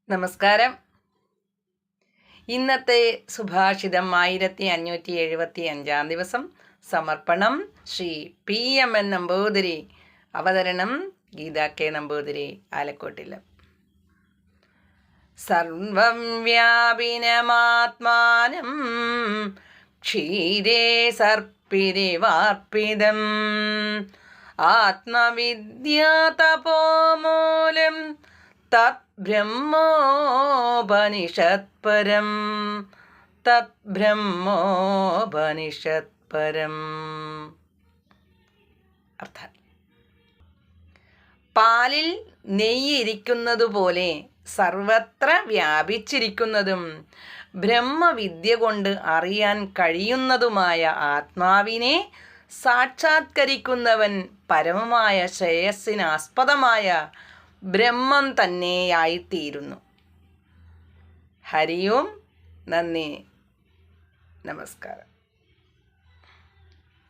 നമസ്കാരം. ഇന്നത്തെ സുഭാഷിതം 1575 ദിവസം. സമർപ്പണം ശ്രീ PMN നമ്പൂതിരി. അവതരണം ഗീതാ K നമ്പൂതിരി, ആലക്കോട്ടില്ല. സർവം വ്യാപിനമാത്മാനം ക്ഷീരേ സർപ്പിരിവാർപ്പിതം ആത്മവിദ്യാ തപോമൂലം തത് ബ്രഹ്മോപനിഷത്പരം അർത്ഥം: പാലിൽ നെയ്യിരിക്കുന്നതുപോലെ സർവത്ര വ്യാപിച്ചിരിക്കുന്നതും ബ്രഹ്മവിദ്യ കൊണ്ട് അറിയാൻ കഴിയുന്നതുമായ ആത്മാവിനെ സാക്ഷാത്കരിക്കുന്നവൻ പരമമായ ശ്രേയസ്സിനാസ്പദമായ ബ്രഹ്മം തന്നെയായിത്തീരുന്നു. ഹരി ഓം. നന്ദി, നമസ്കാരം.